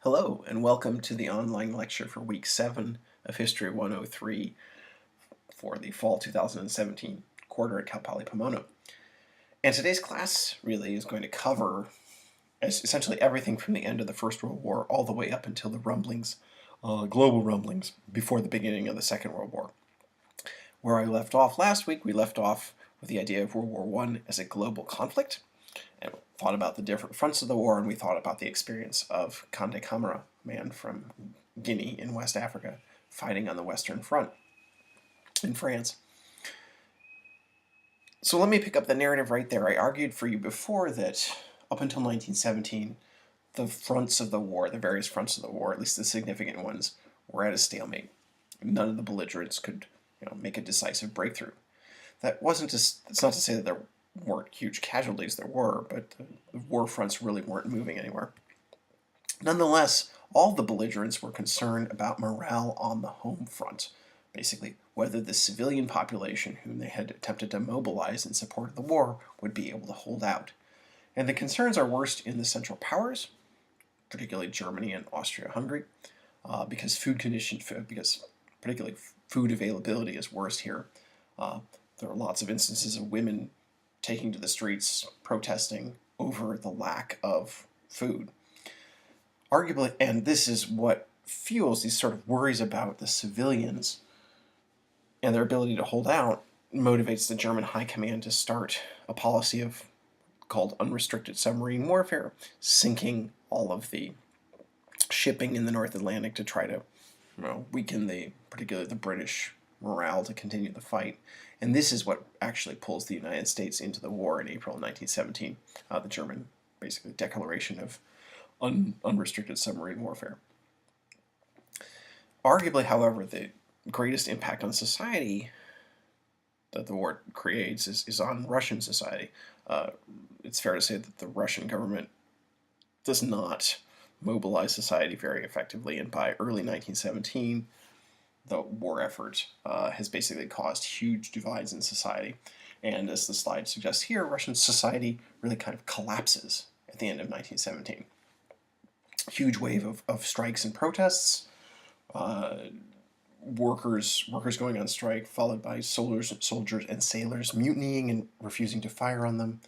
Hello, and welcome to the online lecture for Week 7 of History 103 for the Fall 2017 quarter at Cal Poly Pomona. And today's class really is going to cover essentially everything from the end of the First World War all the way up until the rumblings, global rumblings, before the beginning of the Second World War. Where I left off last week, we left off with the idea of World War I as a global conflict, and thought about the different fronts of the war, and we thought about the experience of Conde Camara, a man from Guinea in West Africa, fighting on the Western Front in France. So let me pick up the narrative right there. I argued for you before that up until 1917, the fronts of the war, the various fronts of the war, at least the significant ones, were at a stalemate. None of the belligerents could make a decisive breakthrough. That's not to say that there weren't huge casualties, there were, but the war fronts really weren't moving anywhere. Nonetheless, all the belligerents were concerned about morale on the home front, basically whether the civilian population whom they had attempted to mobilize in support of the war would be able to hold out. And the concerns are worst in the Central Powers, particularly Germany and Austria-Hungary, because particularly food availability is worse here. There are lots of instances of women taking to the streets, protesting over the lack of food. Arguably, and this is what fuels these sort of worries about the civilians and their ability to hold out, motivates the German high command to start a policy called unrestricted submarine warfare, sinking all of the shipping in the North Atlantic to try to weaken particularly the British morale to continue the fight. And this is what actually pulls the United States into the war in April 1917, the German basically declaration of unrestricted submarine warfare. Arguably, however, the greatest impact on society that the war creates is on Russian society. It's fair to say that the Russian government does not mobilize society very effectively, and by early 1917, the war effort has basically caused huge divides in society. And as the slide suggests here, Russian society really kind of collapses at the end of 1917. Huge wave of strikes and protests, workers going on strike, followed by soldiers and sailors mutinying and refusing to fire on them.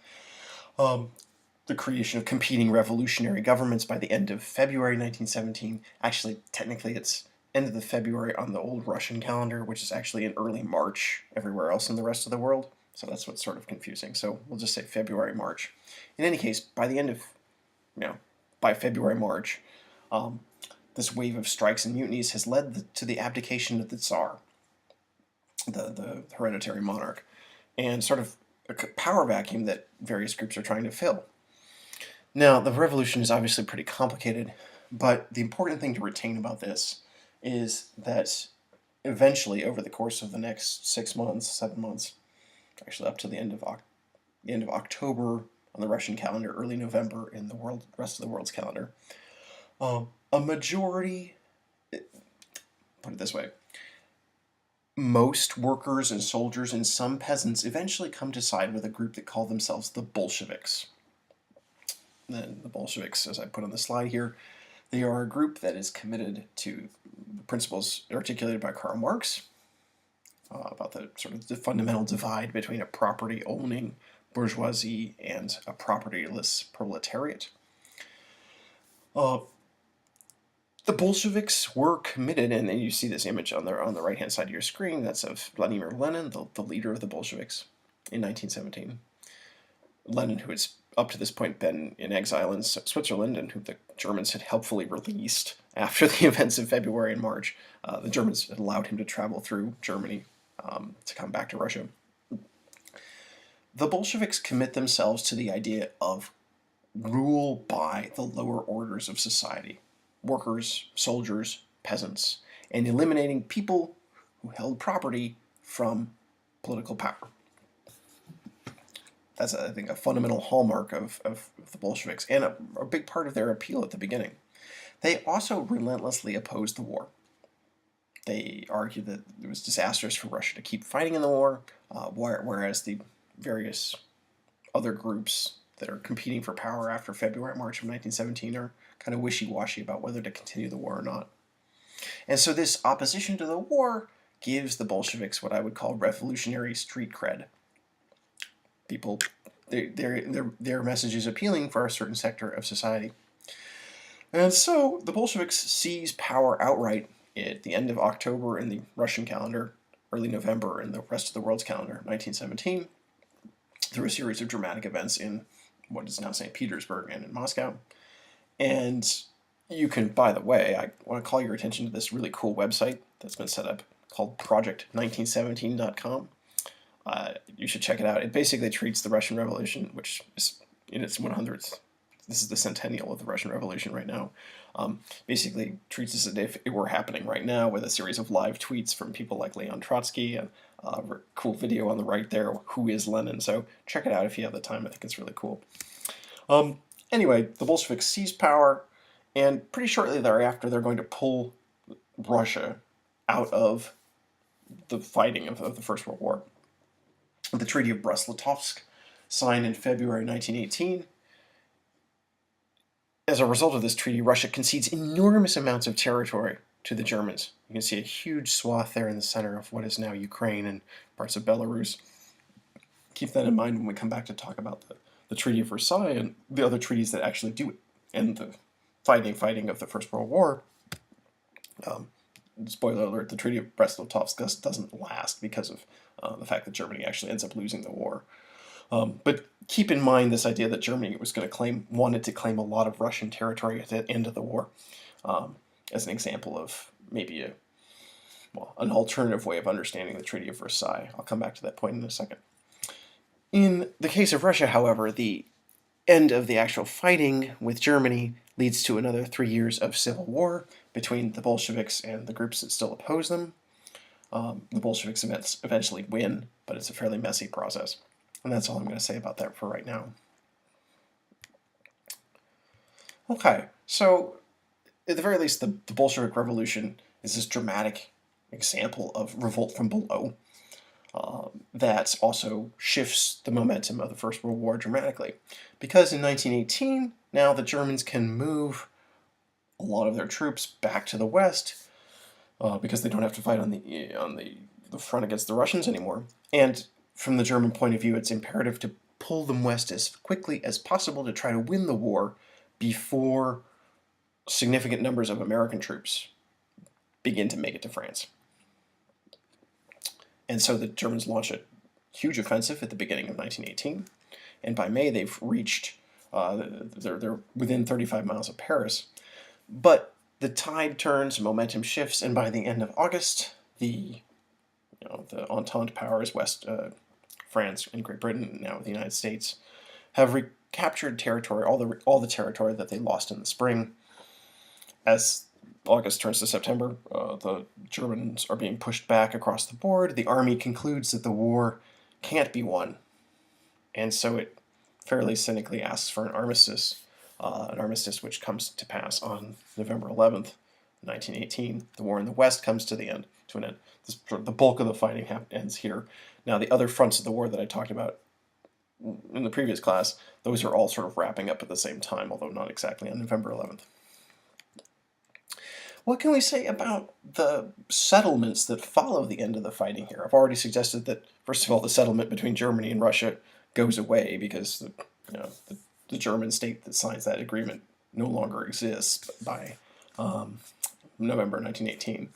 The creation of competing revolutionary governments by the end of February 1917. Actually, technically, it's end of the February on the old Russian calendar, which is actually in early March everywhere else in the rest of the world. So that's what's sort of confusing. So we'll just say February, March. In any case, by the end of, by February, March, this wave of strikes and mutinies has led to the abdication of the Tsar, the hereditary monarch, and sort of a power vacuum that various groups are trying to fill. Now, the revolution is obviously pretty complicated, but the important thing to retain about this is that eventually, over the course of the next 7 months, actually up to the end of October on the Russian calendar, early November in the rest of the world's calendar, a majority, put it this way, most workers and soldiers and some peasants eventually come to side with a group that call themselves the Bolsheviks. Then the Bolsheviks, as I put on the slide here, they are a group that is committed to the principles articulated by Karl Marx about the fundamental divide between a property-owning bourgeoisie and a propertyless proletariat. The Bolsheviks were committed, and then you see this image on the right-hand side of your screen. That's of Vladimir Lenin, the leader of the Bolsheviks in 1917. Lenin, who has up to this point been in exile in Switzerland, and who the Germans had helpfully released after the events of February and March. The Germans had allowed him to travel through Germany to come back to Russia. The Bolsheviks commit themselves to the idea of rule by the lower orders of society, workers, soldiers, peasants, and eliminating people who held property from political power. That's, I think, a fundamental hallmark of the Bolsheviks, and a big part of their appeal at the beginning. They also relentlessly opposed the war. They argued that it was disastrous for Russia to keep fighting in the war, whereas the various other groups that are competing for power after February, March of 1917 are kind of wishy-washy about whether to continue the war or not. And so this opposition to the war gives the Bolsheviks what I would call revolutionary street cred. People, their message is appealing for a certain sector of society. And so the Bolsheviks seize power outright at the end of October in the Russian calendar, early November in the rest of the world's calendar, 1917, through a series of dramatic events in what is now St. Petersburg and in Moscow. And you can, by the way, I want to call your attention to this really cool website that's been set up called project1917.com. You should check it out. It basically treats the Russian Revolution, which is in its 100th. This is the centennial of the Russian Revolution right now. Basically treats this as if it were happening right now, with a series of live tweets from people like Leon Trotsky, and a cool video on the right there, Who is Lenin? So check it out if you have the time. I think it's really cool. Anyway, the Bolsheviks seize power, and pretty shortly thereafter they're going to pull Russia out of the fighting of the First World War. The Treaty of Brest-Litovsk, signed in February 1918. As a result of this treaty, Russia concedes enormous amounts of territory to the Germans. You can see a huge swath there in the center of what is now Ukraine and parts of Belarus. Keep that in mind when we come back to talk about the Treaty of Versailles and the other treaties that actually do end the fighting of the First World War. Spoiler alert, the Treaty of Brest-Litovsk doesn't last because of the fact that Germany actually ends up losing the war. But keep in mind this idea that Germany wanted to claim a lot of Russian territory at the end of the war, as an example of maybe an alternative way of understanding the Treaty of Versailles. I'll come back to that point in a second. In the case of Russia, however, the end of the actual fighting with Germany leads to another 3 years of civil war between the Bolsheviks and the groups that still oppose them. The Bolsheviks eventually win, but it's a fairly messy process. And that's all I'm going to say about that for right now. Okay, so at the very least, the Bolshevik Revolution is this dramatic example of revolt from below that also shifts the momentum of the First World War dramatically. Because in 1918, now the Germans can move a lot of their troops back to the west because they don't have to fight on the front against the Russians anymore. And from the German point of view, it's imperative to pull them west as quickly as possible to try to win the war before significant numbers of American troops begin to make it to France. And so the Germans launch a huge offensive at the beginning of 1918, and by May they've reached, they're within 35 miles of Paris. But the tide turns, momentum shifts, and by the end of August, the Entente powers, France and Great Britain, now the United States, have recaptured territory, all the territory that they lost in the spring. As August turns to September, the Germans are being pushed back across the board. The army concludes that the war can't be won, and so it fairly cynically asks for an armistice which comes to pass on November 11th, 1918. The war in the West comes to an end. The bulk of the fighting ends here. Now, the other fronts of the war that I talked about in the previous class, those are all sort of wrapping up at the same time, although not exactly on November 11th. What can we say about the settlements that follow the end of the fighting here? I've already suggested that, first of all, the settlement between Germany and Russia goes away because the German state that signs that agreement no longer exists by November 1918.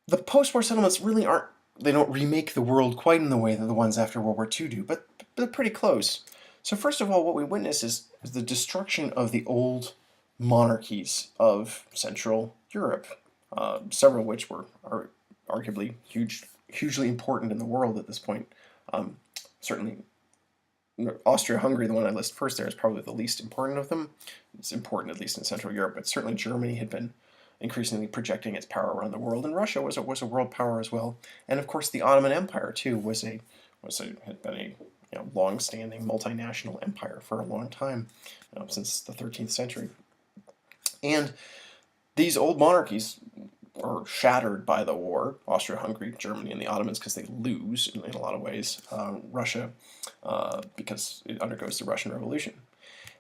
The post-war settlements really they don't remake the world quite in the way that the ones after World War II do, but they're pretty close. So first of all, what we witness is the destruction of the old monarchies of Central Europe, several of which are arguably hugely important in the world at this point. Certainly, Austria-Hungary, the one I list first there, is probably the least important of them. It's important at least in Central Europe, but certainly Germany had been increasingly projecting its power around the world, and Russia was a world power as well. And of course, the Ottoman Empire too had been a long-standing multinational empire for a long time, since the 13th century. And these old monarchies are shattered by the war. Austria-Hungary, Germany, and the Ottomans because they lose in a lot of ways. Russia because it undergoes the Russian Revolution.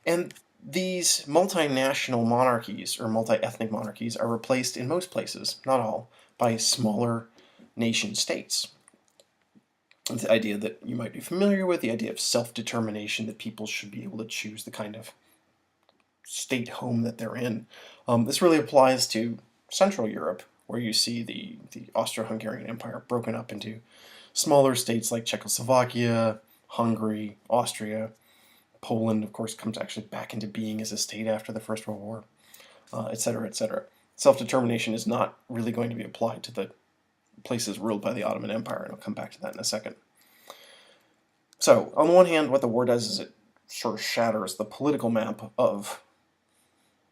And These multinational monarchies or multi-ethnic monarchies are replaced in most places, not all, by smaller nation states. The idea that you might be familiar with, the idea of self-determination, that people should be able to choose the kind of state home that they're in. This really applies to Central Europe, where you see the Austro-Hungarian Empire broken up into smaller states like Czechoslovakia, Hungary, Austria. Poland, of course, comes actually back into being as a state after the First World War, etc., etc. Self-determination is not really going to be applied to the places ruled by the Ottoman Empire, and I'll come back to that in a second. So, on the one hand, what the war does is it sort of shatters the political map of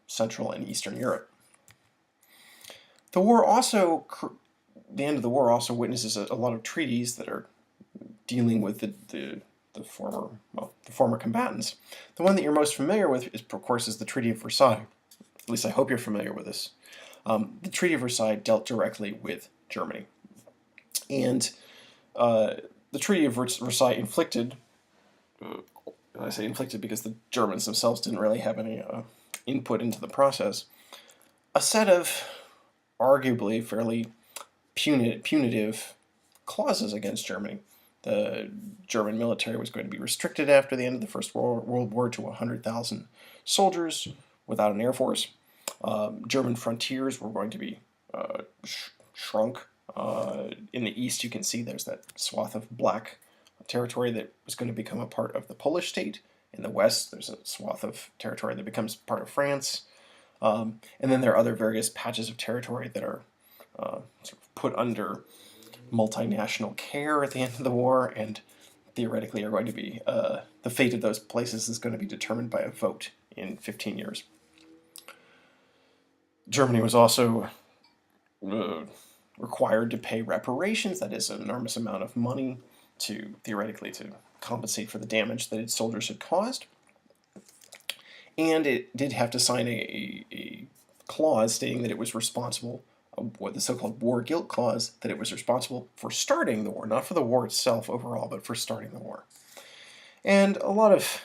Central and Eastern Europe. The end of the war also witnesses a lot of treaties that are dealing with the former combatants. The one that you're most familiar with, of course, is the Treaty of Versailles. At least I hope you're familiar with this. The Treaty of Versailles dealt directly with Germany. And the Treaty of Versailles inflicted, I say inflicted because the Germans themselves didn't really have any input into the process, a set of arguably fairly punitive clauses against Germany. The German military was going to be restricted after the end of the First World War to 100,000 soldiers without an air force. German frontiers were going to be shrunk. In the east, you can see there's that swath of black territory that was going to become a part of the Polish state. In the west, there's a swath of territory that becomes part of France. And then there are other various patches of territory that are sort of put under multinational care at the end of the war, and theoretically are going to be, the fate of those places is going to be determined by a vote in 15 years. Germany was also required to pay reparations, that is an enormous amount of money, theoretically to compensate for the damage that its soldiers had caused. And it did have to sign a clause stating that it was responsible, what the so-called war guilt clause, that it was responsible for starting the war, not for the war itself overall, but for starting the war. And a lot of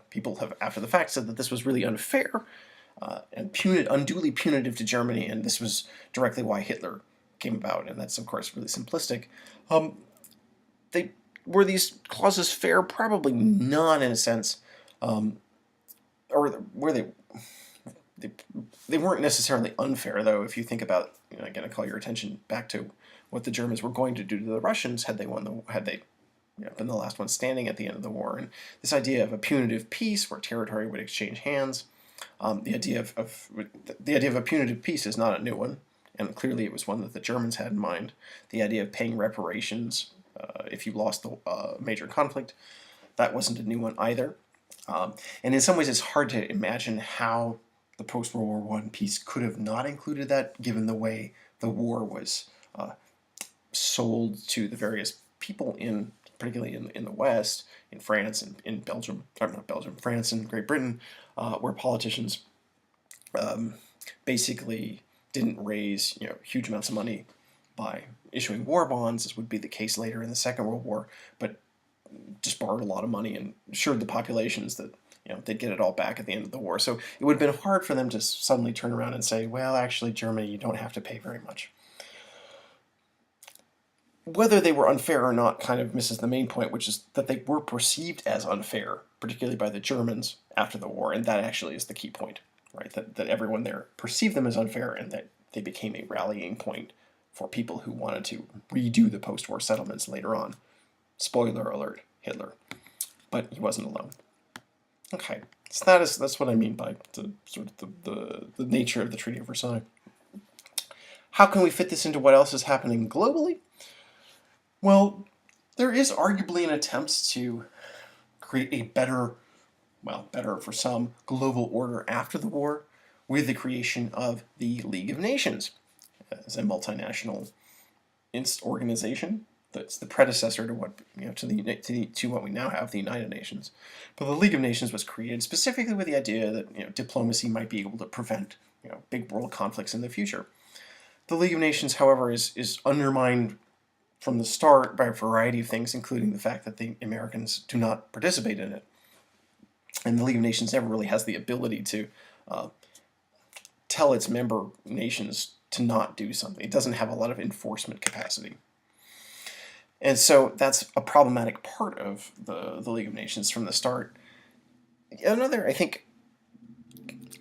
people have, after the fact, said that this was really unfair and unduly punitive to Germany, and this was directly why Hitler came about, and that's, of course, really simplistic. Were these clauses fair? Probably not, in a sense. Or were they weren't necessarily unfair, though, if you think about, again, I call your attention back to what the Germans were going to do to the Russians had they been the last one standing at the end of the war. And this idea of a punitive peace where territory would exchange hands, the idea of a punitive peace is not a new one, and clearly it was one that the Germans had in mind. The idea of paying reparations if you lost the major conflict, that wasn't a new one either. And in some ways, it's hard to imagine how the post-World War I peace could have not included that, given the way the war was sold to the various people particularly in the West, in France and in Belgium, or not Belgium, France and Great Britain, where politicians basically didn't raise huge amounts of money by issuing war bonds, as would be the case later in the Second World War, but just borrowed a lot of money and assured the populations that they'd get it all back at the end of the war. So it would have been hard for them to suddenly turn around and say, well, actually, Germany, you don't have to pay very much. Whether they were unfair or not kind of misses the main point, which is that they were perceived as unfair, particularly by the Germans after the war, and that actually is the key point, right? That everyone there perceived them as unfair, and that they became a rallying point for people who wanted to redo the post-war settlements later on. Spoiler alert, Hitler. But he wasn't alone. Okay, so that's what I mean by the nature of the Treaty of Versailles. How can we fit this into what else is happening globally? Well, there is arguably an attempt to create a better for some, global order after the war with the creation of the League of Nations as a multinational organization. That's the predecessor to what to what we now have, the United Nations. But the League of Nations was created specifically with the idea that diplomacy might be able to prevent big world conflicts in the future. The League of Nations, however, is undermined from the start by a variety of things, including the fact that the Americans do not participate in it. And the League of Nations never really has the ability to tell its member nations to not do something. It doesn't have a lot of enforcement capacity. And so that's a problematic part of the League of Nations from the start. Another, I think,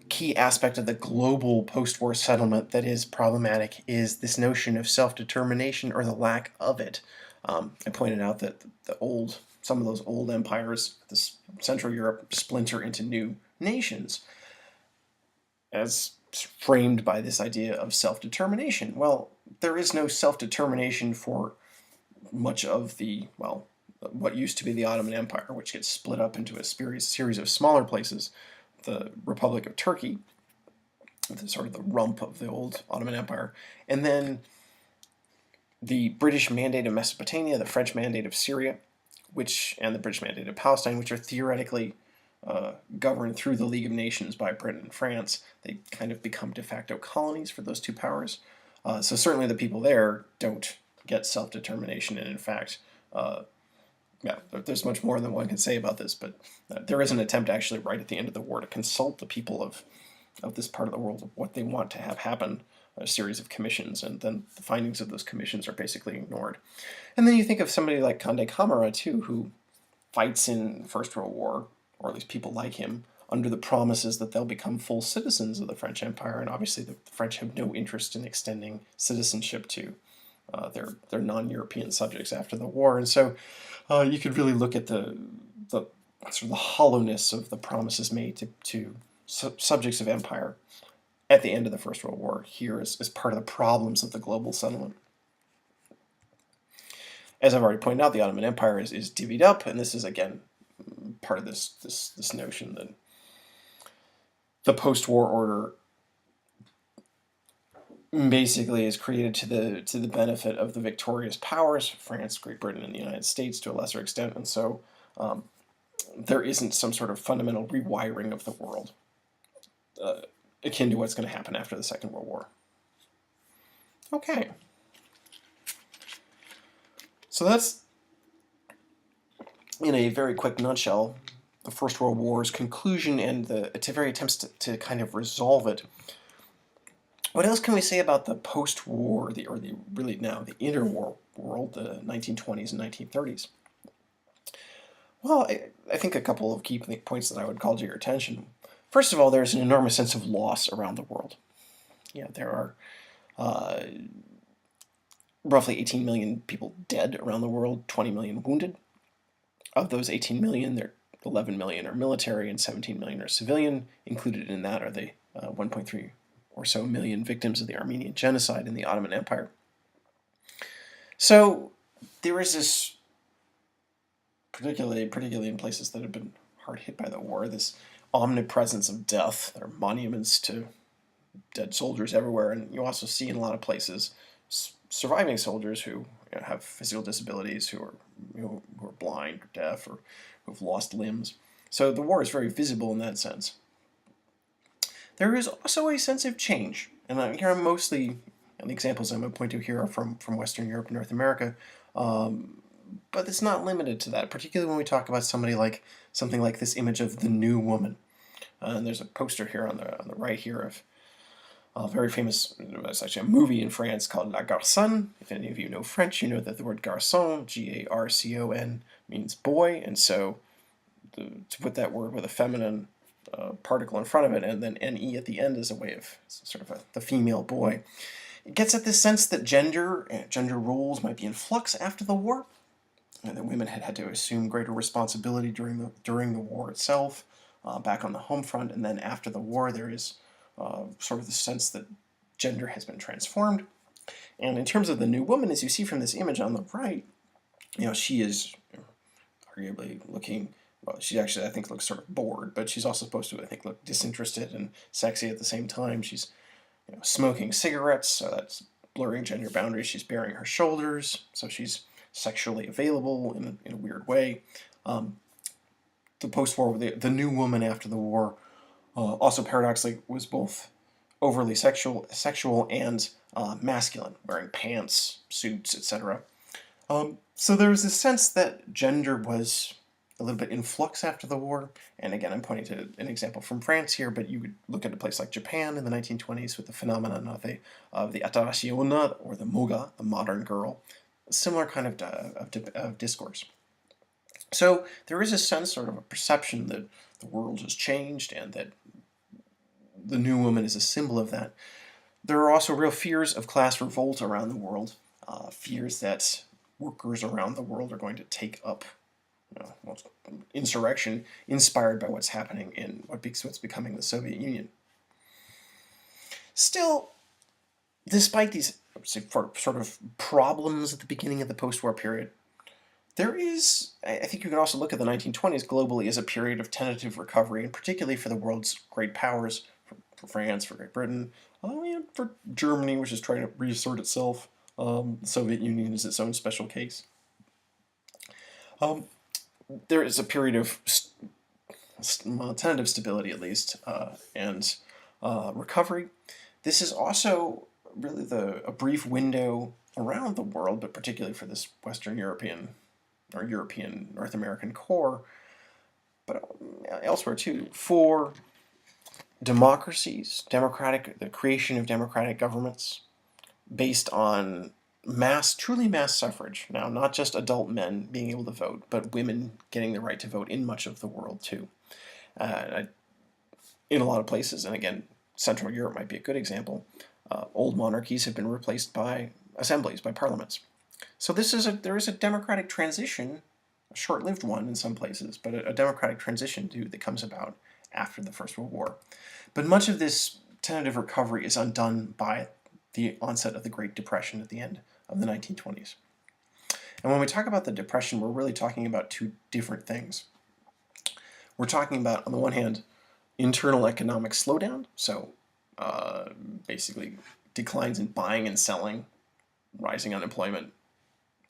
key aspect of the global post-war settlement that is problematic is this notion of self-determination, or the lack of it. I pointed out that some of those old empires, Central Europe, splinter into new nations, as framed by this idea of self-determination. Well, there is no self-determination for much of what used to be the Ottoman Empire, which gets split up into a series of smaller places. The Republic of Turkey, sort of the rump of the old Ottoman Empire, and then the British Mandate of Mesopotamia, the French Mandate of Syria, and the British Mandate of Palestine, which are theoretically governed through the League of Nations by Britain and France. They kind of become de facto colonies for those two powers. So certainly the people there don't get self-determination, and in fact, there's much more than one can say about this, but there is an attempt actually right at the end of the war to consult the people of this part of the world of what they want to have happen, a series of commissions, and then the findings of those commissions are basically ignored. And then you think of somebody like Conde Camara, too, who fights in the First World War, or at least people like him, under the promises that they'll become full citizens of the French Empire, and obviously the French have no interest in extending citizenship to their non-European subjects after the war. And so you could really look at the sort of the hollowness of the promises made to subjects of empire at the end of the First World War here as part of the problems of the global settlement. As I've already pointed out, the Ottoman Empire is divvied up, and this is, again, part of this notion that the post-war order basically is created to the benefit of the victorious powers, France, Great Britain, and the United States to a lesser extent, and so there isn't some sort of fundamental rewiring of the world akin to what's going to happen after the Second World War. Okay. So that's, in a very quick nutshell, the First World War's conclusion and its very attempts to kind of resolve it. What else can we say about the post-war, the interwar world, the 1920s and 1930s? Well, I think a couple of key points that I would call to your attention. First of all, there's an enormous sense of loss around the world. There are roughly 18 million people dead around the world, 20 million wounded. Of those 18 million, 11 million are military and 17 million are civilian. Included in that are the 1.3 or so million victims of the Armenian genocide in the Ottoman Empire. So there is this, particularly in places that have been hard hit by the war, this omnipresence of death. There are monuments to dead soldiers everywhere, and you also see in a lot of places surviving soldiers who have physical disabilities, who are blind or deaf, or who have lost limbs. So the war is very visible in that sense. There is also a sense of change, and here I'm mostly, and the examples I'm going to point to here are from Western Europe and North America, but it's not limited to that, particularly when we talk about something like this image of the new woman. And there's a poster here on the right here of a very famous, it's actually a movie in France called La Garçonne. If any of you know French, you know that the word garçon, G-A-R-C-O-N, means boy, and so to put that word with a feminine particle in front of it and then N-E at the end is a way of sort of the female boy. It gets at this sense that gender roles might be in flux after the war, and that women had to assume greater responsibility during the war itself, back on the home front, and then after the war there is sort of the sense that gender has been transformed. And in terms of the new woman, as you see from this image on the right, she is arguably looking, well, she actually, I think, looks sort of bored, but she's also supposed to, I think, look disinterested and sexy at the same time. She's smoking cigarettes, so that's blurring gender boundaries. She's baring her shoulders, so she's sexually available in a weird way. The post-war, the new woman after the war, also paradoxically was both overly sexual and masculine, wearing pants, suits, etc. So there was this sense that gender was a little bit in flux after the war. And again, I'm pointing to an example from France here, but you could look at a place like Japan in the 1920s with the phenomenon of the atarashi onna, or the moga, the modern girl. A similar kind of discourse. So there is a sense, sort of a perception, that the world has changed and that the new woman is a symbol of that. There are also real fears of class revolt around the world, fears that workers around the world are going to take up insurrection inspired by what's happening in what's becoming the Soviet Union. Still, despite these sort of problems at the beginning of the post-war period, there is, I think you can also look at the 1920s globally as a period of tentative recovery, and particularly for the world's great powers, for France, for Great Britain, for Germany, which is trying to reassert itself. The Soviet Union is its own special case. There is a period of tentative stability, at least, and recovery. This is also really a brief window around the world, but particularly for this Western European or European North American core, but elsewhere too, for democracies, the creation of democratic governments based on truly mass suffrage. Now, not just adult men being able to vote, but women getting the right to vote in much of the world too. In a lot of places, and again, Central Europe might be a good example, old monarchies have been replaced by assemblies, by parliaments. So there is a democratic transition, a short-lived one in some places, but a democratic transition that comes about after the First World War. But much of this tentative recovery is undone by the onset of the Great Depression at the end of the 1920s. And when we talk about the Depression, we're really talking about two different things. We're talking about, on the one hand, internal economic slowdown, so basically declines in buying and selling, rising unemployment,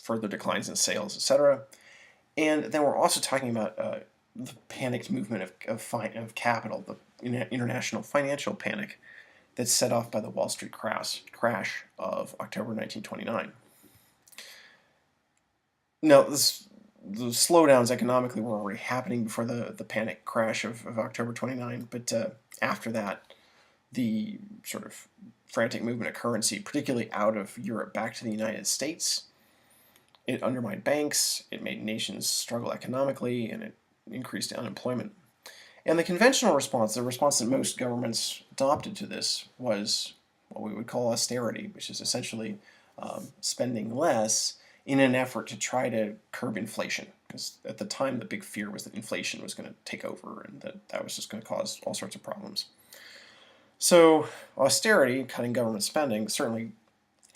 further declines in sales, etc. And then we're also talking about the panicked movement of capital, the international financial panic that's set off by the Wall Street crash of October 1929. Now, the slowdowns economically were already happening before the panic crash of October 29, but after that, the sort of frantic movement of currency, particularly out of Europe back to the United States, it undermined banks, it made nations struggle economically, and it increased unemployment. And the conventional response, the response that most governments adopted to this, was what we would call austerity, which is essentially spending less in an effort to try to curb inflation. Because at the time, the big fear was that inflation was going to take over and that was just going to cause all sorts of problems. So austerity, cutting government spending, certainly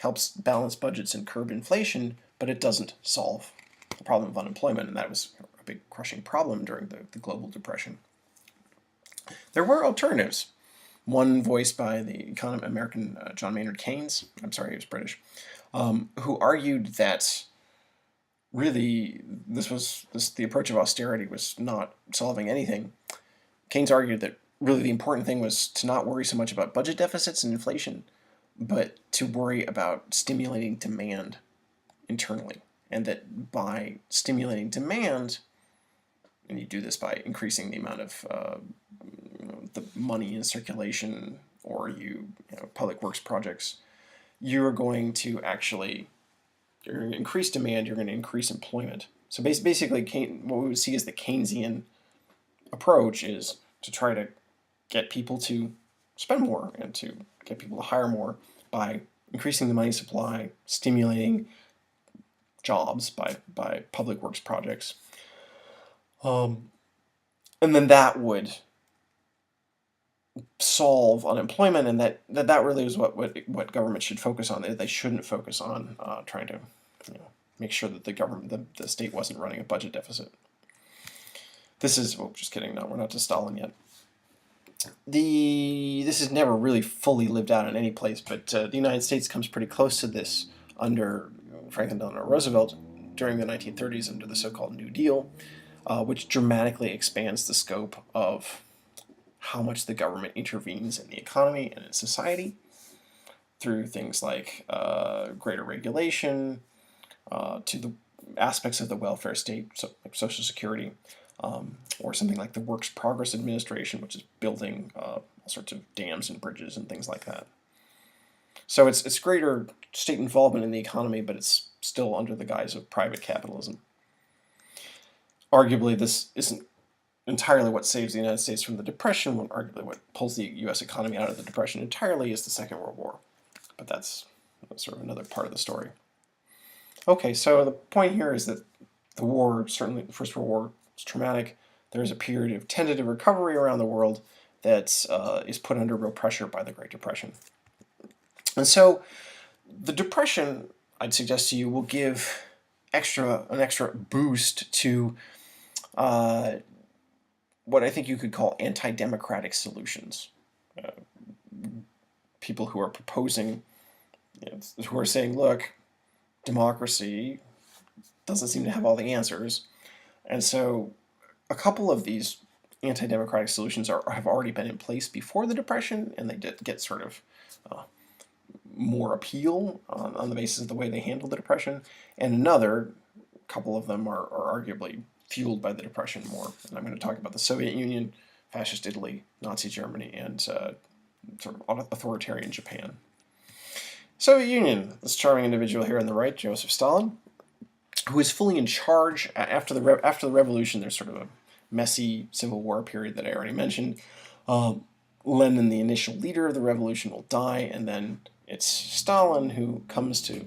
helps balance budgets and curb inflation, but it doesn't solve the problem of unemployment, and that was a big crushing problem during the global depression. There were alternatives. One voiced by the American John Maynard Keynes, I'm sorry, he was British, who argued that really the approach of austerity was not solving anything. Keynes argued that really the important thing was to not worry so much about budget deficits and inflation, but to worry about stimulating demand internally. And that by stimulating demand, and you do this by increasing the amount of the money in circulation, or public works projects, you're going to increase demand, you're going to increase employment. So basically, what we would see as the Keynesian approach is to try to get people to spend more and to get people to hire more by increasing the money supply, stimulating jobs by public works projects. And then that would solve unemployment, and that really is what government should focus on. They shouldn't focus on trying to make sure that the state wasn't running a budget deficit. This is, just kidding, no, we're not to Stalin yet. This is never really fully lived out in any place, but the United States comes pretty close to this under Franklin Delano Roosevelt during the 1930s under the so-called New Deal, which dramatically expands the scope of how much the government intervenes in the economy and in society through things like greater regulation, to the aspects of the welfare state, so like Social Security, or something like the Works Progress Administration, which is building all sorts of dams and bridges and things like that. So it's greater state involvement in the economy, but it's still under the guise of private capitalism. Arguably, this isn't entirely what saves the United States from the Depression. Arguably, what pulls the U.S. economy out of the Depression entirely is the Second World War. But that's sort of another part of the story. Okay, so the point here is that the war, certainly the First World War, is traumatic. There is a period of tentative recovery around the world that is put under real pressure by the Great Depression. And so the Depression, I'd suggest to you, will give an extra boost to what I think you could call anti-democratic solutions. People who are proposing, who are saying, look, democracy doesn't seem to have all the answers. And so a couple of these anti-democratic solutions have already been in place before the Depression, and they did get sort of more appeal on the basis of the way they handled the Depression. And another couple of them are arguably fueled by the Depression more. And I'm going to talk about the Soviet Union, Fascist Italy, Nazi Germany, and sort of authoritarian Japan. Soviet Union, this charming individual here on the right, Joseph Stalin, who is fully in charge after the revolution. There's sort of a messy civil war period that I already mentioned. Lenin, the initial leader of the revolution, will die, and then it's Stalin who comes to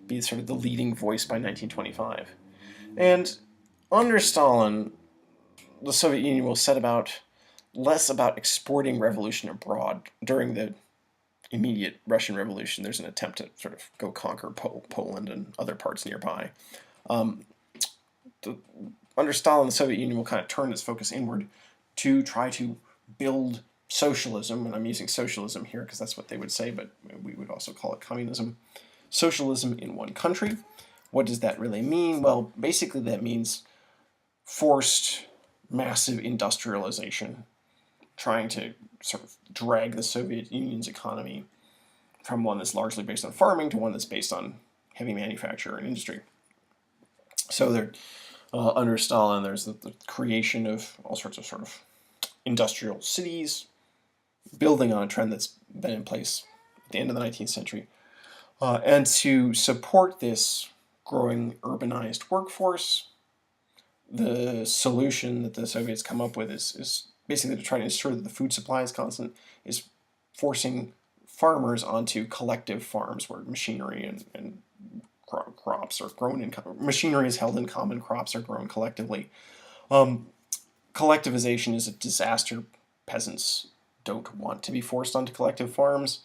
be sort of the leading voice by 1925. And under Stalin, the Soviet Union will set about less about exporting revolution abroad. During the immediate Russian Revolution, there's an attempt to sort of go conquer Poland and other parts nearby. Under Stalin, the Soviet Union will kind of turn its focus inward to try to build socialism, and I'm using socialism here because that's what they would say, but we would also call it communism. Socialism in one country. What does that really mean? Well, basically that means forced massive industrialization, trying to sort of drag the Soviet Union's economy from one that's largely based on farming to one that's based on heavy manufacture and industry. So there, under Stalin, there's the creation of all sorts of sort of industrial cities, building on a trend that's been in place at the end of the 19th century. And to support this growing urbanized workforce, the solution that the Soviets come up with is basically to try to ensure that the food supply is constant, is forcing farmers onto collective farms where machinery and crops are grown in, machinery is held in common, crops are grown collectively. Collectivization is a disaster. Peasants don't want to be forced onto collective farms.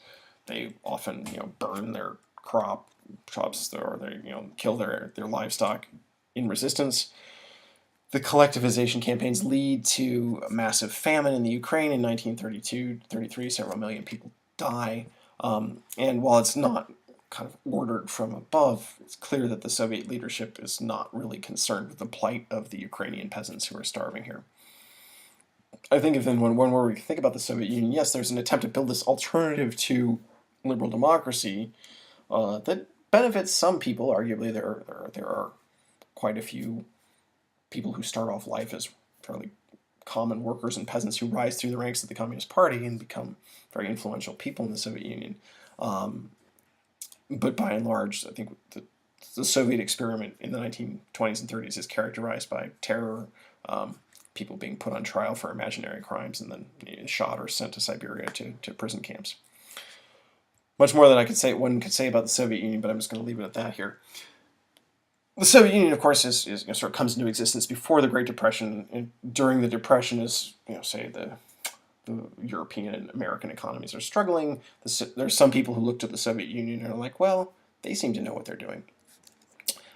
They often, burn their crops, or they, kill their livestock in resistance. The collectivization campaigns lead to a massive famine in the Ukraine in 1932-33. Several million people die. And while it's not kind of ordered from above, it's clear that the Soviet leadership is not really concerned with the plight of the Ukrainian peasants who are starving here. I think if in one where we think about the Soviet Union, yes, there's an attempt to build this alternative to liberal democracy that benefits some people. Arguably, there are quite a few people who start off life as fairly common workers and peasants who rise through the ranks of the Communist Party and become very influential people in the Soviet Union. But by and large, I think the Soviet experiment in the 1920s and 30s is characterized by terror, people being put on trial for imaginary crimes and then shot or sent to Siberia to prison camps. Much more than one could say about the Soviet Union, but I'm just going to leave it at that here. The Soviet Union, of course, is sort of comes into existence before the Great Depression, and during the Depression, as say the European and American economies are struggling. There's some people who looked at the Soviet Union and are like, well, they seem to know what they're doing.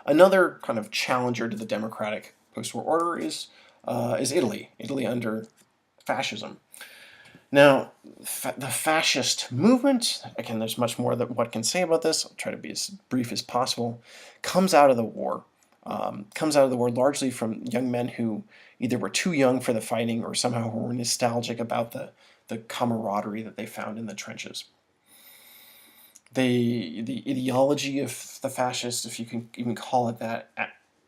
Another kind of challenger to the democratic post-war order is Italy. Italy under fascism. Now, the fascist movement, again, there's much more that one can say about this. I'll try to be as brief as possible. Comes out of the war. Largely from young men who either were too young for the fighting or somehow were nostalgic about the camaraderie that they found in the trenches. The ideology of the fascists, if you can even call it that,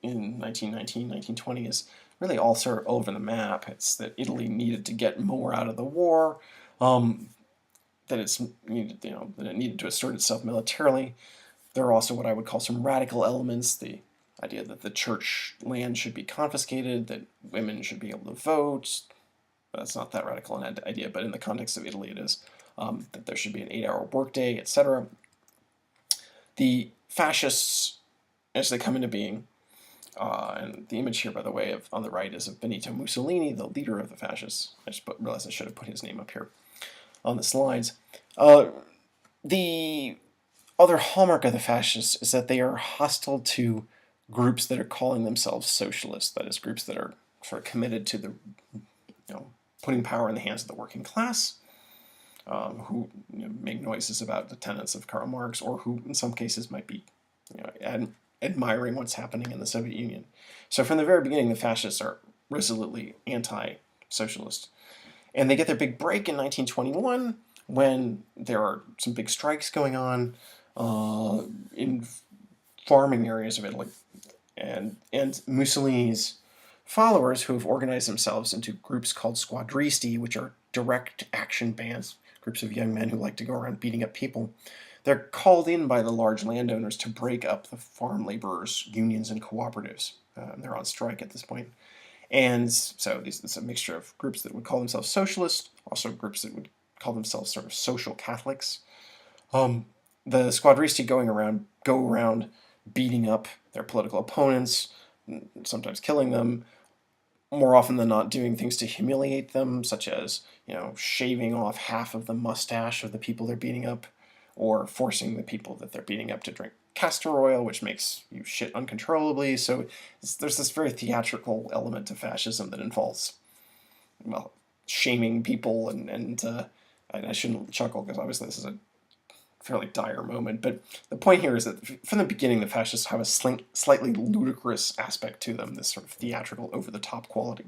in 1919, 1920, is really all sort of over the map. It's that Italy needed to get more out of the war, that it's needed, that it needed to assert itself militarily. There are also what I would call some radical elements, the idea that the church land should be confiscated, that women should be able to vote. That's not that radical an idea, but in the context of Italy it is. That there should be an 8-hour workday, etc. The fascists, as they come into being, and the image here, by the way, on the right is of Benito Mussolini, the leader of the fascists. I just realized I should have put his name up here on the slides. The other hallmark of the fascists is that they are hostile to groups that are calling themselves socialists, that is, groups that are sort of committed to the, putting power in the hands of the working class, who make noises about the tenets of Karl Marx, or who in some cases might be admiring what's happening in the Soviet Union. So from the very beginning, the fascists are resolutely anti-socialist. And they get their big break in 1921 when there are some big strikes going on in farming areas of Italy. And Mussolini's followers, who have organized themselves into groups called squadristi, which are direct action bands, groups of young men who like to go around beating up people, they're called in by the large landowners to break up the farm laborers' unions and cooperatives. They're on strike at this point. And so it's a mixture of groups that would call themselves socialists, also groups that would call themselves sort of social Catholics. The squadristi go around beating up their political opponents, sometimes killing them, more often than not doing things to humiliate them, such as, shaving off half of the mustache of the people they're beating up, or forcing the people that they're beating up to drink castor oil, which makes you shit uncontrollably. So there's this very theatrical element to fascism that involves, shaming people, and I shouldn't chuckle because obviously this is a fairly dire moment, but the point here is that from the beginning the fascists have a slightly ludicrous aspect to them, this sort of theatrical, over-the-top quality.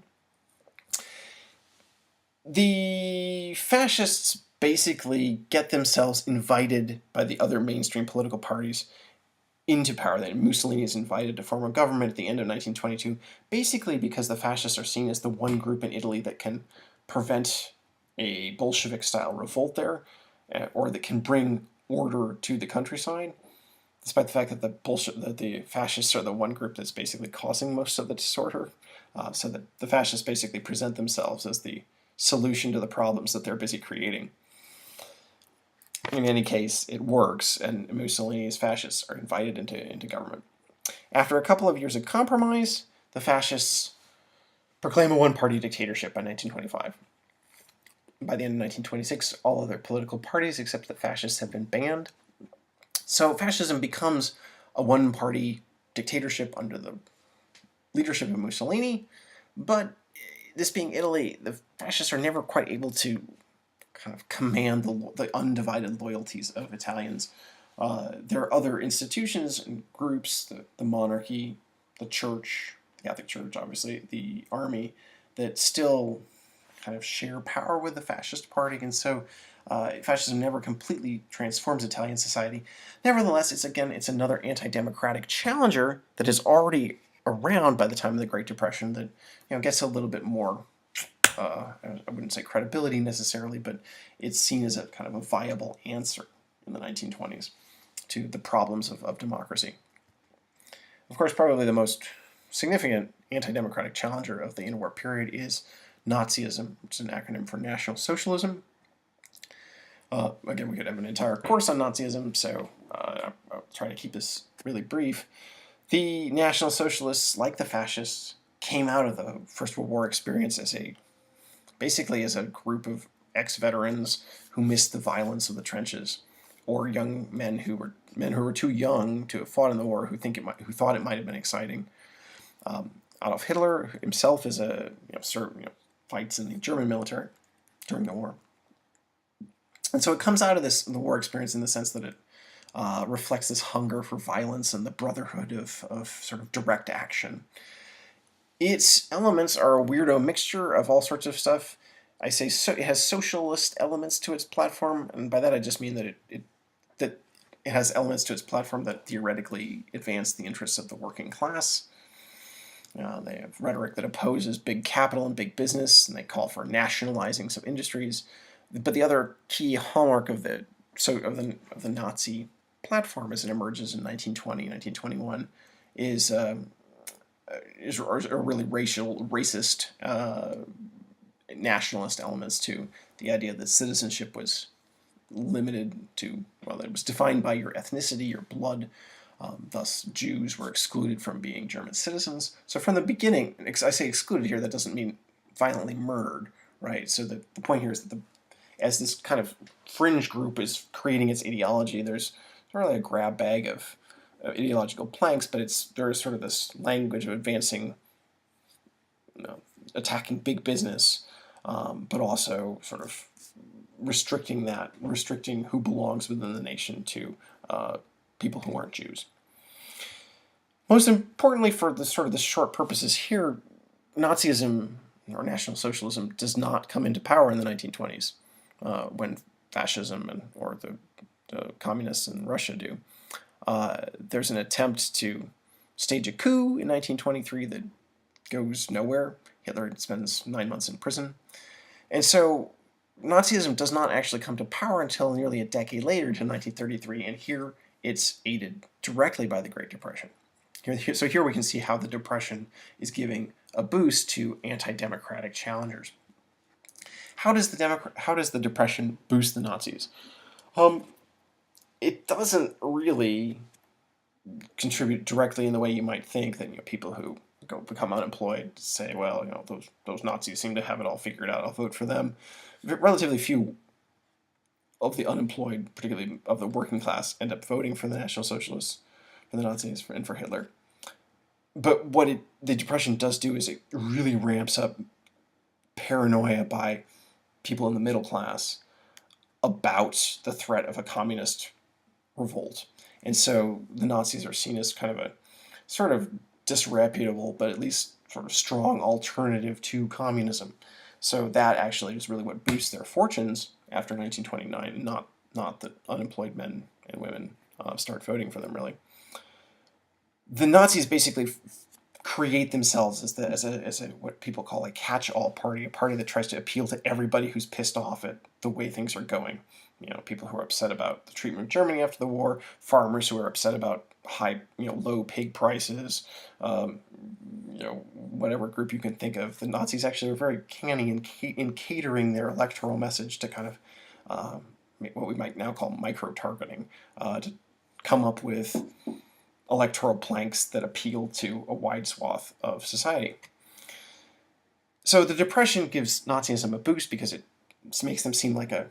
The fascists basically get themselves invited by the other mainstream political parties into power. That Mussolini is invited to form a government at the end of 1922, basically because the fascists are seen as the one group in Italy that can prevent a Bolshevik-style revolt there, or that can bring order to the countryside, despite the fact that the fascists are the one group that's basically causing most of the disorder. So that the fascists basically present themselves as the solution to the problems that they're busy creating. In any case, it works, and Mussolini's fascists are invited into government. After a couple of years of compromise, the fascists proclaim a one-party dictatorship by 1925. By the end of 1926, all other political parties except the fascists have been banned. So fascism becomes a one-party dictatorship under the leadership of Mussolini, but this being Italy, the fascists are never quite able to kind of command the undivided loyalties of Italians. There are other institutions and groups, the monarchy, the church, the Catholic Church, obviously, the army, that still kind of share power with the fascist party, and so fascism never completely transforms Italian society. Nevertheless, it's another anti-democratic challenger that is already around by the time of the Great Depression that gets a little bit more, I wouldn't say credibility necessarily, but it's seen as a kind of a viable answer in the 1920s to the problems of democracy. Of course, probably the most significant anti-democratic challenger of the interwar period is Nazism, which is an acronym for National Socialism. Again, we could have an entire course on Nazism, so I'll try to keep this really brief. The National Socialists, like the fascists, came out of the First World War experience basically as a group of ex-veterans who missed the violence of the trenches, or young men who were too young to have fought in the war, who thought it might have been exciting. Adolf Hitler himself is fights in the German military during the war. And so it comes out of the war experience in the sense that it reflects this hunger for violence and the brotherhood of sort of direct action. Its elements are a weirdo mixture of all sorts of stuff. I say it has socialist elements to its platform, and by that I just mean that it has elements to its platform that theoretically advance the interests of the working class. They have rhetoric that opposes big capital and big business, and they call for nationalizing some industries. But the other key hallmark of the Nazi platform as it emerges in 1920, 1921 is are really racist, nationalist elements to the idea that citizenship was limited to, well, it was defined by your ethnicity, your blood. Thus, Jews were excluded from being German citizens. So from the beginning, I say excluded here, that doesn't mean violently murdered, right? So the point here is that as this kind of fringe group is creating its ideology, there's not really a grab bag of ideological planks, but there is sort of this language of advancing, attacking big business, but also sort of restricting who belongs within the nation to people who aren't Jews. Most importantly, for the short purposes here, Nazism or National Socialism does not come into power in the 1920s when fascism or the communists in Russia do. There's an attempt to stage a coup in 1923 that goes nowhere. Hitler spends 9 months in prison. And so Nazism does not actually come to power until nearly a decade later, to 1933, and here it's aided directly by the Great Depression. So here we can see how the Depression is giving a boost to anti-democratic challengers. How does the Depression boost the Nazis? It doesn't really contribute directly in the way you might think, that people who become unemployed say, well, those Nazis seem to have it all figured out, I'll vote for them. Relatively few of the unemployed, particularly of the working class, end up voting for the National Socialists, for the Nazis, and for Hitler. But what the Depression does do is it really ramps up paranoia by people in the middle class about the threat of a communist revolt. And so the Nazis are seen as kind of a sort of disreputable, but at least sort of strong alternative to communism. So that actually is really what boosts their fortunes after 1929, not that unemployed men and women start voting for them, really. The Nazis basically create themselves as a what people call a catch-all party, a party that tries to appeal to everybody who's pissed off at the way things are going. People who are upset about the treatment of Germany after the war, farmers who are upset about low pig prices, whatever group you can think of. The Nazis actually are very canny in catering their electoral message to kind of what we might now call micro-targeting, to come up with electoral planks that appeal to a wide swath of society. So the Depression gives Nazism a boost because it makes them seem like at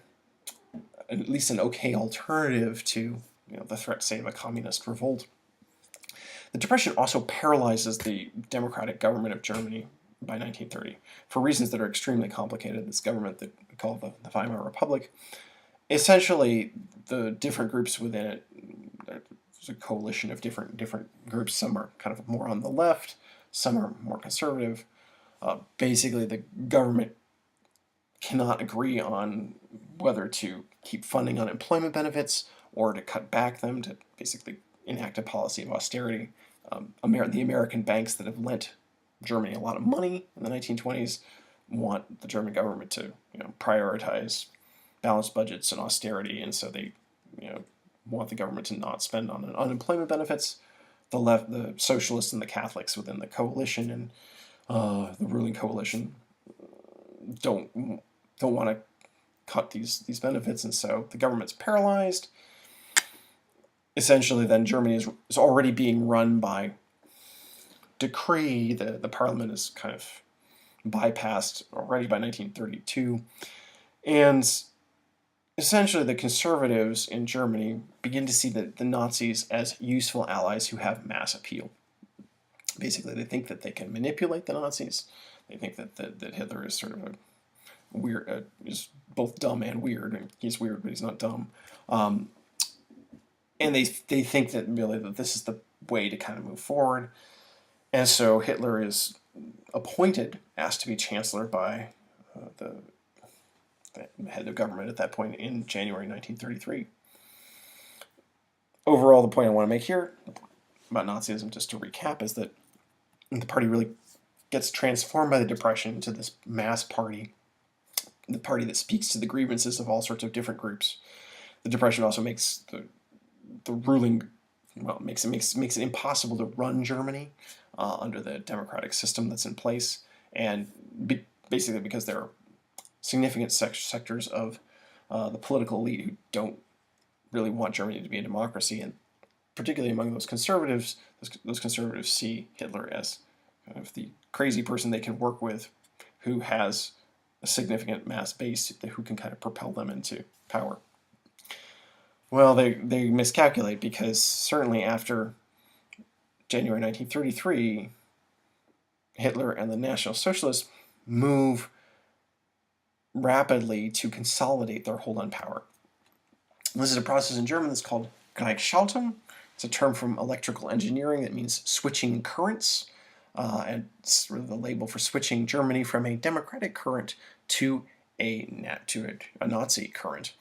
least an okay alternative to the threat, say, of a communist revolt. The Depression also paralyzes the democratic government of Germany by 1930 for reasons that are extremely complicated. This government that we call the Weimar Republic, essentially the different groups within it, there's a coalition of different groups. Some are kind of more on the left, some are more conservative. Basically, the government cannot agree on whether to keep funding unemployment benefits or to cut back them, to basically enact a policy of austerity. The American banks that have lent Germany a lot of money in the 1920s want the German government to prioritize balanced budgets and austerity, and so they want the government to not spend on unemployment benefits. The socialists and the Catholics within the coalition and the ruling coalition don't want to cut these benefits, and so the government's paralyzed. Essentially, then Germany is already being run by decree. The parliament is kind of bypassed already by 1932, and essentially the conservatives in Germany begin to see the Nazis as useful allies who have mass appeal. Basically, they think that they can manipulate the Nazis. They think that Hitler is sort of a weird, is both dumb and weird. And he's weird, but he's not dumb. And they think that really that this is the way to kind of move forward. And so Hitler is asked to be chancellor by the head of government at that point in January 1933. Overall, the point I want to make here about Nazism, just to recap, is that And the party really gets transformed by the Depression into this mass party, the party that speaks to the grievances of all sorts of different groups. The Depression also makes the ruling, well, makes it impossible to run Germany under the democratic system that's in place, and basically because there are significant sectors of the political elite who don't really want Germany to be a democracy, and particularly among those conservatives, those conservatives see Hitler as kind of the crazy person they can work with, who has a significant mass base who can kind of propel them into power. Well, they miscalculate, because certainly after January 1933, Hitler and the National Socialists move rapidly to consolidate their hold on power. This is a process in German that's called Gleichschaltung. It's a term from electrical engineering that means switching currents, and it's sort of the label for switching Germany from a democratic current to a Nazi current.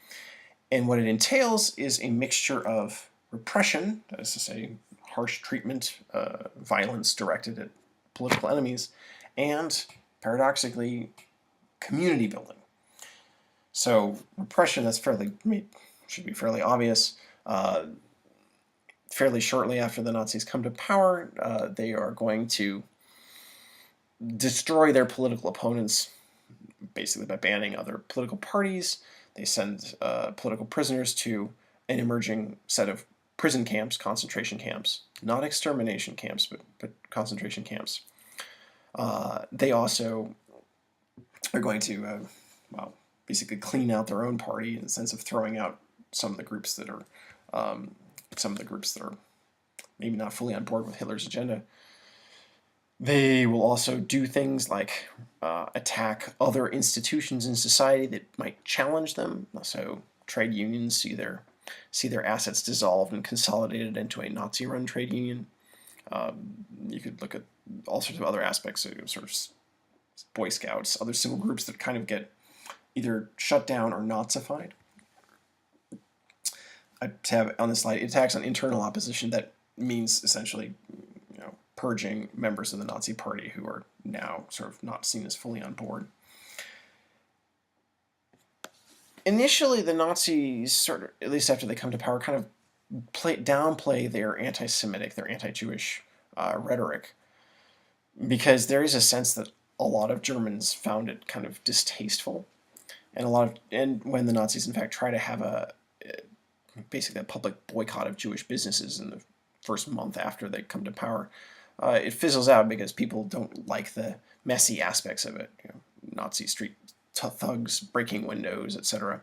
And what it entails is a mixture of repression, that is to say, harsh treatment, violence directed at political enemies, and paradoxically, community building. So repression, that's should be fairly obvious. Fairly shortly after the Nazis come to power, they are going to destroy their political opponents, basically by banning other political parties. They send political prisoners to an emerging set of prison camps, concentration camps, not extermination camps, but concentration camps. They also are going to, basically clean out their own party in the sense of throwing out some of the groups that are maybe not fully on board with Hitler's agenda. They will also do things like attack other institutions in society that might challenge them. So trade unions see their assets dissolved and consolidated into a Nazi-run trade union. You could look at all sorts of other aspects, sort of Boy Scouts, other civil groups that kind of get either shut down or Nazified. I have on this slide attacks on internal opposition. That means essentially, purging members of the Nazi Party who are now sort of not seen as fully on board. Initially, the Nazis, sort of, at least after they come to power, kind of downplay their anti-Semitic, their anti-Jewish rhetoric, because there is a sense that a lot of Germans found it kind of distasteful, and when the Nazis in fact try to have basically a public boycott of Jewish businesses in the first month after they come to power, it fizzles out because people don't like the messy aspects of it. Nazi street thugs breaking windows, etc.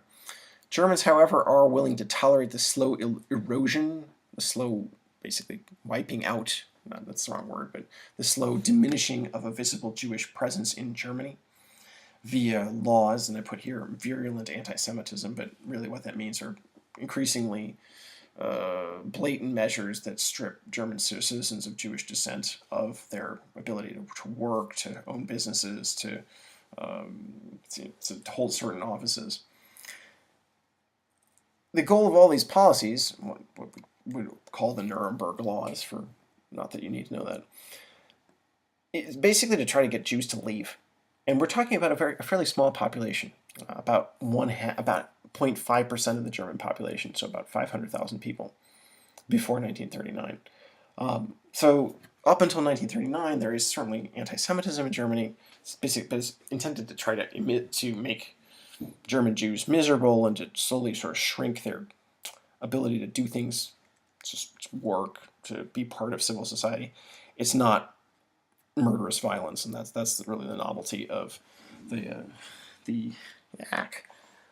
Germans, however, are willing to tolerate the slow erosion, the slow, basically wiping out, that's the wrong word, but the slow diminishing of a visible Jewish presence in Germany via laws, and I put here virulent anti-Semitism, but really what that means are increasingly blatant measures that strip German citizens of Jewish descent of their ability to work, to own businesses, to hold certain offices. The goal of all these policies, what we would call the Nuremberg laws, for not that you need to know that, is basically to try to get Jews to leave. And we're talking about a fairly small population, about 0.5% of the German population, so about 500,000 people before 1939. So up until 1939, there is certainly anti-Semitism in Germany. It's intended to try to make German Jews miserable and to slowly sort of shrink their ability to do things, just work, to be part of civil society. It's not murderous violence, and that's really the novelty of the act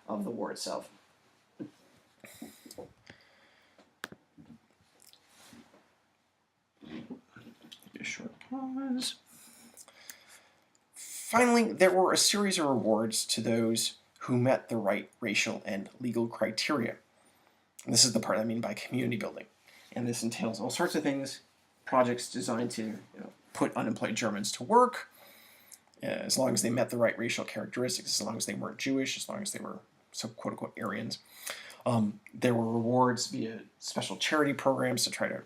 of the war itself. A short pause. Finally, there were a series of rewards to those who met the right racial and legal criteria. And this is the part I mean by community building. And this entails all sorts of things, projects designed to put unemployed Germans to work, as long as they met the right racial characteristics, as long as they weren't Jewish, as long as they were quote-unquote Aryans. There were rewards via special charity programs to try to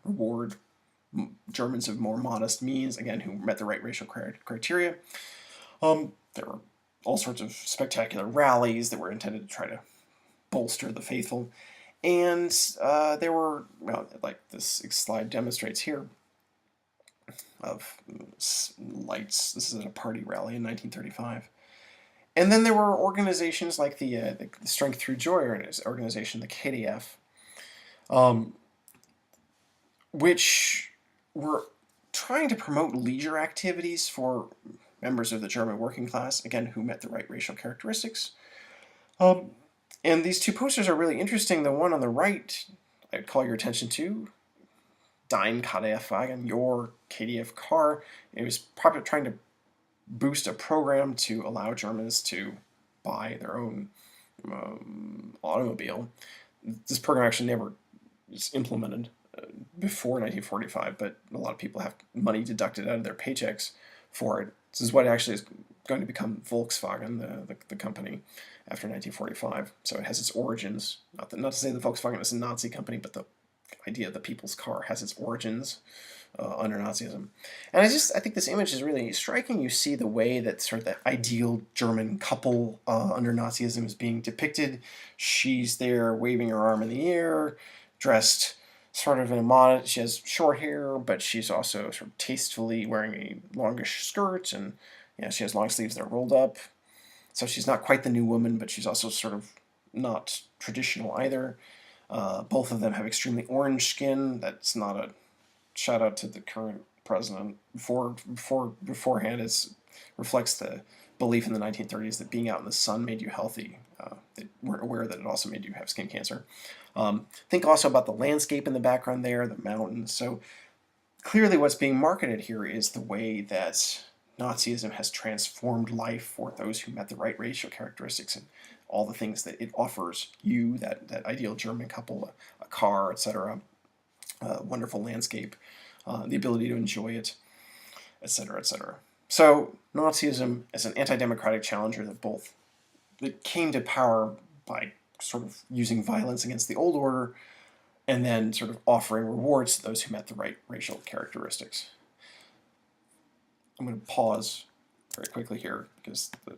reward Germans of more modest means, again, who met the right racial criteria. There were all sorts of spectacular rallies that were intended to try to bolster the faithful. And there were, well, like this slide demonstrates here, of lights. This is at a party rally in 1935. And then there were organizations like the Strength Through Joy organization, the KDF, which were trying to promote leisure activities for members of the German working class, again, who met the right racial characteristics. And these two posters are really interesting. The one on the right, I'd call your attention to, Dein KDF-Wagen, your KDF car. It was probably trying to boost a program to allow Germans to buy their own automobile. This program actually never was implemented before 1945, but a lot of people have money deducted out of their paychecks for it. This is what actually is going to become Volkswagen, the company, after 1945. So it has its origins, not to say that Volkswagen is a Nazi company, but the idea of the people's car has its origins under Nazism. And I think this image is really striking. You see the way that sort of the ideal German couple under Nazism is being depicted. She's there waving her arm in the air, dressed sort of in a modest, she has short hair, but she's also sort of tastefully wearing a longish skirt, and she has long sleeves that are rolled up. So she's not quite the new woman, but she's also sort of not traditional either. Both of them have extremely orange skin. That's not a shout out to the current president. Beforehand, it reflects the belief in the 1930s that being out in the sun made you healthy. They weren't aware that it also made you have skin cancer. Think also about the landscape in the background there, the mountains. So clearly what's being marketed here is the way that Nazism has transformed life for those who met the right racial characteristics and all the things that it offers you, that ideal German couple, a car, etc., a wonderful landscape, the ability to enjoy it, etc., etc. So Nazism is an anti-democratic challenger that came to power by sort of using violence against the old order and then sort of offering rewards to those who met the right racial characteristics. I'm going to pause very quickly here because the